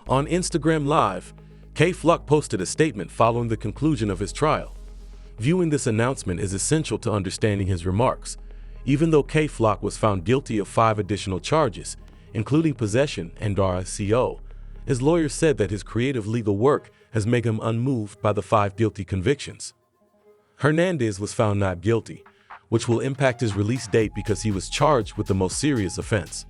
On Instagram Live, Kayflock posted a statement following the conclusion of his trial. Viewing this announcement is essential to understanding his remarks. Even though Kayflock was found guilty of 5 additional charges, including possession and RICO, his lawyer said that his creative legal work has made him unmoved by the 5 guilty convictions. Hernandez was found not guilty, which will impact his release date because he was charged with the most serious offense.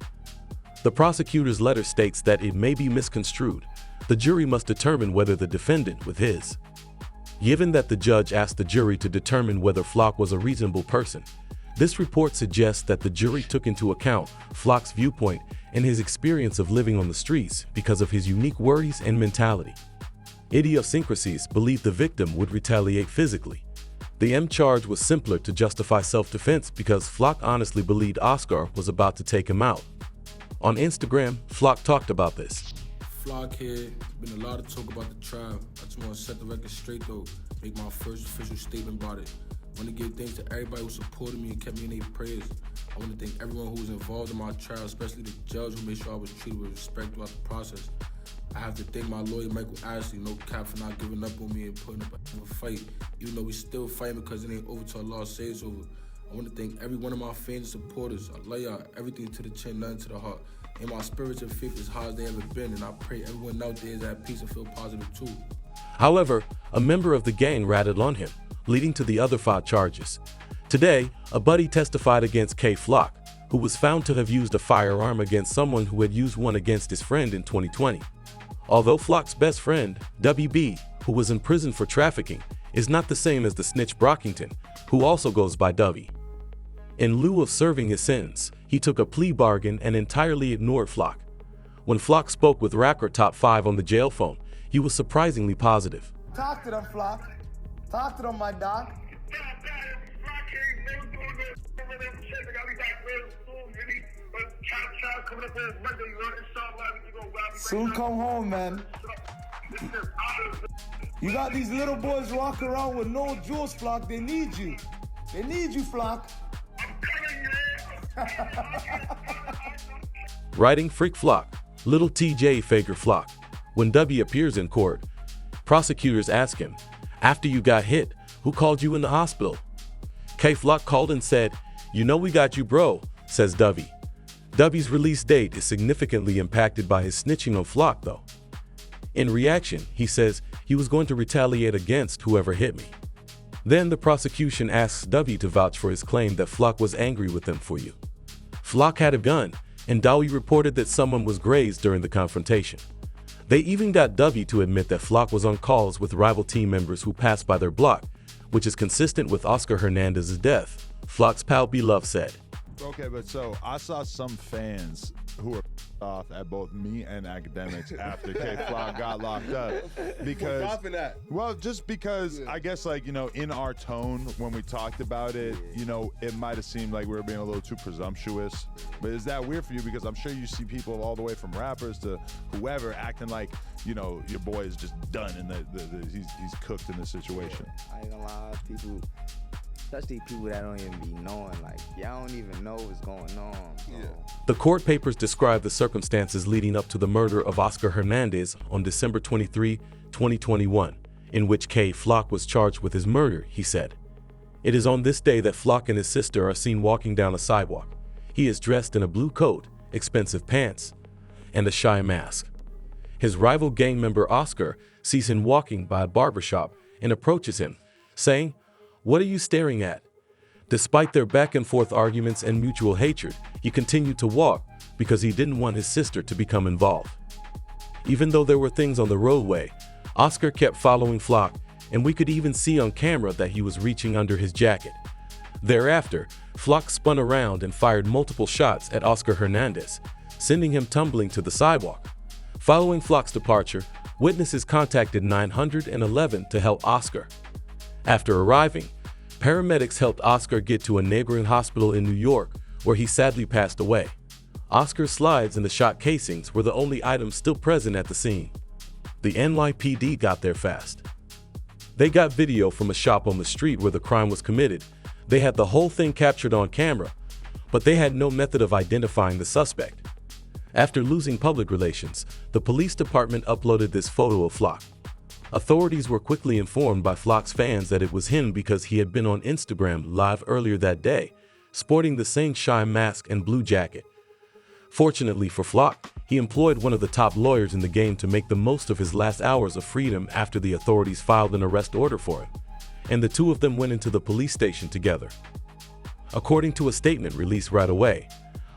The prosecutor's letter states that it may be misconstrued. The jury must determine whether the defendant was his. Given that the judge asked the jury to determine whether Flock was a reasonable person, this report suggests that the jury took into account Flock's viewpoint and his experience of living on the streets because of his unique worries and mentality. Idiosyncrasies believed the victim would retaliate physically. The M charge was simpler to justify self-defense because Flock honestly believed Oscar was about to take him out. On Instagram, Flock talked about this. Flock here. There's been a lot of talk about the trial. I just want to set the record straight though. Make my first official statement about it. I want to give thanks to everybody who supported me and kept me in their prayers. I want to thank everyone who was involved in my trial, especially the judge who made sure I was treated with respect throughout the process. I have to thank my lawyer, Michael Ashley, no cap, for not giving up on me and putting up a fight, even though we still fighting because it ain't over till Allah says over. I want to thank every one of my fans and supporters. I love y'all, everything to the chin, nothing to the heart. And my spirits and faith is high as they ever been, and I pray everyone out there is at peace and feel positive too. However, a member of the gang ratted on him, leading to the other 5 charges. Today, a buddy testified against Kayflock, who was found to have used a firearm against someone who had used one against his friend in 2020. Although Flock's best friend, WB, who was in prison for trafficking, is not the same as the snitch Brockington, who also goes by Dovey. In lieu of serving his sentence, he took a plea bargain and entirely ignored Flock. When Flock spoke with Rapper Top 5 on the jail phone, he was surprisingly positive. Talk to them, Flock. Talk to them, my dog. Soon come home, man. You got these little boys walking around with no jewels, Flock. They need you. They need you, Flock. Writing Freak Flock, Little TJ Faker Flock. When W appears in court, prosecutors ask him, "After you got hit, who called you in the hospital?" Kayflock called and said, "You know we got you, bro," says Dovey. Dovey's release date is significantly impacted by his snitching on Flock, though. In reaction, he says he was going to retaliate against whoever hit me. Then the prosecution asks Dovey to vouch for his claim that Flock was angry with him for you. Flock had a gun, and Dovey reported that someone was grazed during the confrontation. They even got Dovey to admit that Flock was on calls with rival team members who passed by their block, which is consistent with Oscar Hernandez's death, Flock's pal B-Love said. Okay, but so I saw some fans who were off at both me and academics after Kayflock got locked up because, well, just because I guess, like, you know, in our tone when we talked about it, you know, it might have seemed like we were being a little too presumptuous. But is that weird for you? Because I'm sure you see people all the way from rappers to whoever acting like, you know, your boy is just done and he's cooked in this situation. I ain't gonna lie, people, especially people that don't even be knowing, like, y'all don't even know what's going on. Yeah. The court papers describe the circumstances leading up to the murder of Oscar Hernandez on December 23, 2021, in which Kayflock was charged with his murder, he said. It is on this day that Flock and his sister are seen walking down a sidewalk. He is dressed in a blue coat, expensive pants, and a shy mask. His rival gang member Oscar sees him walking by a barbershop and approaches him, saying, "What are you staring at?" Despite their back and forth arguments and mutual hatred, he continued to walk because he didn't want his sister to become involved. Even though there were things on the roadway, Oscar kept following Flock, and we could even see on camera that he was reaching under his jacket. Thereafter, Flock spun around and fired multiple shots at Oscar Hernandez, sending him tumbling to the sidewalk. Following Flock's departure, witnesses contacted 911 to help Oscar. After arriving, paramedics helped Oscar get to a neighboring hospital in New York, where he sadly passed away. Oscar's slides and the shot casings were the only items still present at the scene. The NYPD got there fast. They got video from a shop on the street where the crime was committed. They had the whole thing captured on camera, but they had no method of identifying the suspect. After losing public relations, the police department uploaded this photo of Flock. Authorities were quickly informed by Flock's fans that it was him because he had been on Instagram Live earlier that day, sporting the same shy mask and blue jacket. Fortunately for Flock, he employed one of the top lawyers in the game to make the most of his last hours of freedom after the authorities filed an arrest order for him, and the two of them went into the police station together. According to a statement released right away,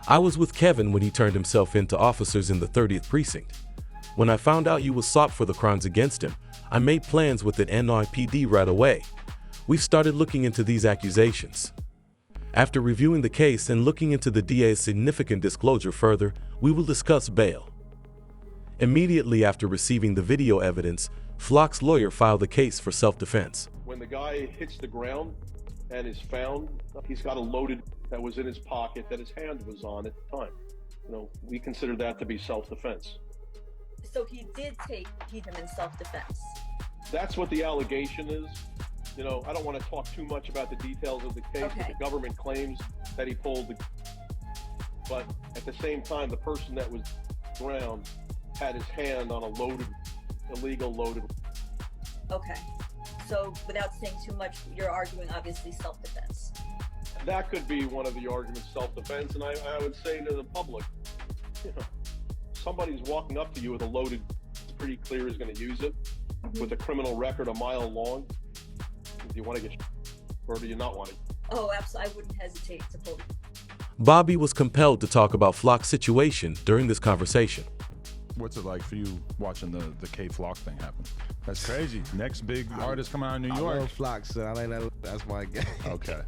"I was with Kevin when he turned himself in to officers in the 30th precinct. When I found out you was sought for the crimes against him, I made plans with the NYPD right away. We've started looking into these accusations. After reviewing the case and looking into the DA's significant disclosure further, we will discuss bail." Immediately after receiving the video evidence, Flock's lawyer filed a case for self-defense. When the guy hits the ground and is found, he's got a loaded that was in his pocket that his hand was on at the time. We consider that to be self-defense. So he did take him in self-defense. That's what the allegation is. I don't want to talk too much about the details of the case. Okay. The government claims that he pulled the, but at the same time, the person that was ground had his hand on a illegal loaded. Okay. So without saying too much, you're arguing obviously self-defense. That could be one of the arguments, self-defense, and I would say to the public, somebody's walking up to you with a loaded, it's pretty clear he's going to use it, with a criminal record a mile long. Do you want to get or do you not want it? Oh, absolutely. I wouldn't hesitate to pull. Bobby was compelled to talk about Flock's situation during this conversation. What's it like for you watching the kayflock thing happen? That's crazy. Next big artist coming out of New York. I love Flock, son. I like that. That's my guy. Okay.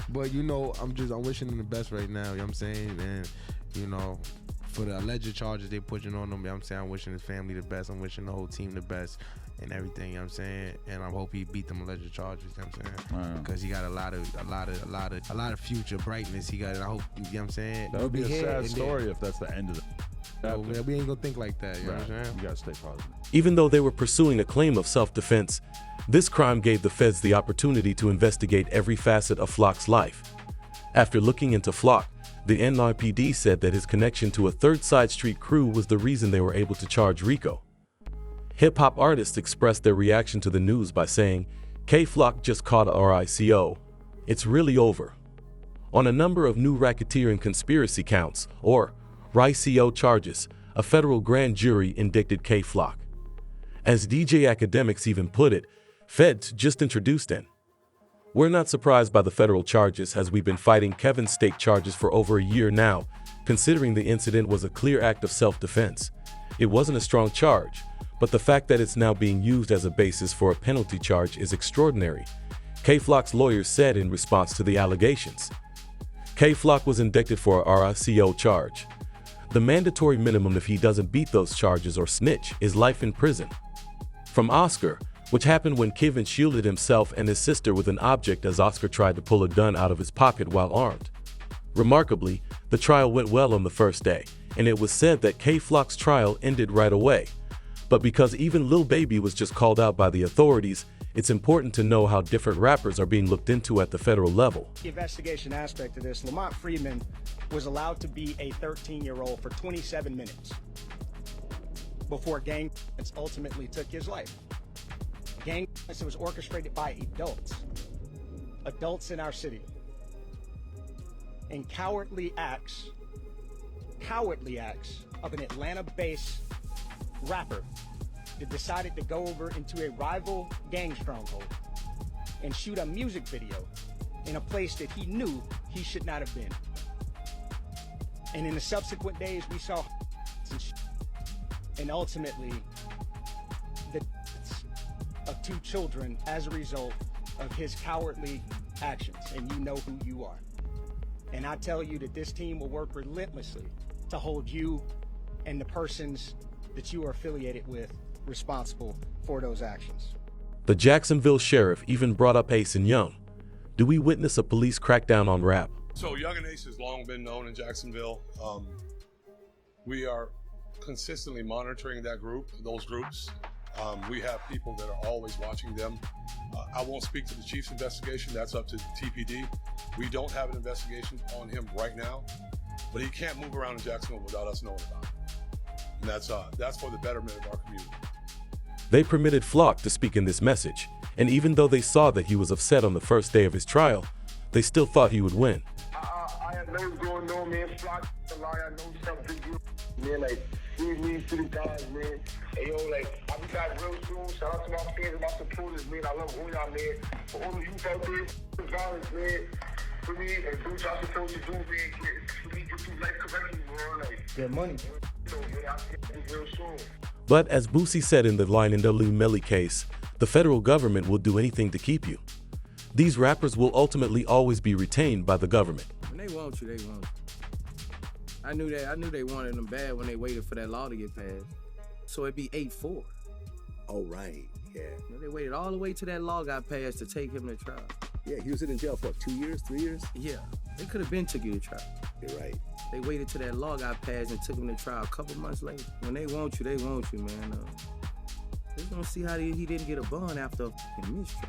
But I'm wishing him the best right now. You know what I'm saying? And for the alleged charges they pushing on him, you know what I'm saying? I'm wishing his family the best. I'm wishing the whole team the best and everything, you know what I'm saying? And I hope he beat them alleged charges, you know what I'm saying? Because he got a lot of future brightness. He got it. I hope, you know what I'm saying? That would be a sad story if that's the end of it. So, we ain't gonna think like that, you know what I'm saying? You gotta stay positive. Even though they were pursuing a claim of self-defense, this crime gave the feds the opportunity to investigate every facet of Flock's life. After looking into Flock, the NYPD said that his connection to a Third Side Street crew was the reason they were able to charge RICO. Hip-hop artists expressed their reaction to the news by saying, "Kayflock just caught a RICO. It's really over." On a number of new racketeering conspiracy counts, or RICO charges, a federal grand jury indicted Kayflock. As DJ Academics even put it, feds just introduced in. "We're not surprised by the federal charges as we've been fighting Kevin's state charges for over a year now, considering the incident was a clear act of self-defense. It wasn't a strong charge, but the fact that it's now being used as a basis for a penalty charge is extraordinary," Kayflock's lawyers said in response to the allegations. Kayflock was indicted for a RICO charge. The mandatory minimum if he doesn't beat those charges or snitch is life in prison. From Oscar, which happened when Kevin shielded himself and his sister with an object as Oscar tried to pull a gun out of his pocket while armed. Remarkably, the trial went well on the first day, and it was said that Kayflock's trial ended right away. But because even Lil Baby was just called out by the authorities, it's important to know how different rappers are being looked into at the federal level. The investigation aspect of this, Lamont Freeman was allowed to be a 13-year-old for 27 minutes before gang violence ultimately took his life. Gang violence was orchestrated by adults in our city. And cowardly acts of an Atlanta-based rapper that decided to go over into a rival gang stronghold and shoot a music video in a place that he knew he should not have been. And in the subsequent days, we saw and ultimately the deaths of 2 children as a result of his cowardly actions. And you know who you are. And I tell you that this team will work relentlessly to hold you and the persons that you are affiliated with responsible for those actions. The Jacksonville sheriff even brought up Ace and Young. Do we witness a police crackdown on rap? So Young and Ace has long been known in Jacksonville. We are consistently monitoring those groups. We have people that are always watching them. I won't speak to the chief's investigation. That's up to TPD. We don't have an investigation on him right now, but he can't move around in Jacksonville without us knowing about it. And that's for the betterment of our community. They permitted Flock to speak in this message, and even though they saw that he was upset on the first day of his trial, they still thought he would win. I have no going on, man. Flock, I know something good, man. Like, we to the guys, man. Hey, yo, like, I'll be back real soon. Shout out to my fans and my supporters, man. I love all y'all, man. For all the youth out there, violence, man. For me, and do what y'all supposed to do, man. For me, get through life correctly, man. Like, get money. So, man, I'll see you real soon. But as Boosie said in the Line and W. Melly case, the federal government will do anything to keep you. These rappers will ultimately always be retained by the government. When they want you, they want you. I knew they wanted them bad when they waited for that law to get passed. So it'd be 8-4. Oh, right, yeah. You know, they waited all the way till that law got passed to take him to trial. Yeah, he was in jail for 2 years, 3 years? Yeah, they could have been took you to trial. You're right. They waited till that law got passed and took him to trial a couple months later. When they want you, man. They're gonna see how he didn't get a bond after a fucking mistrial.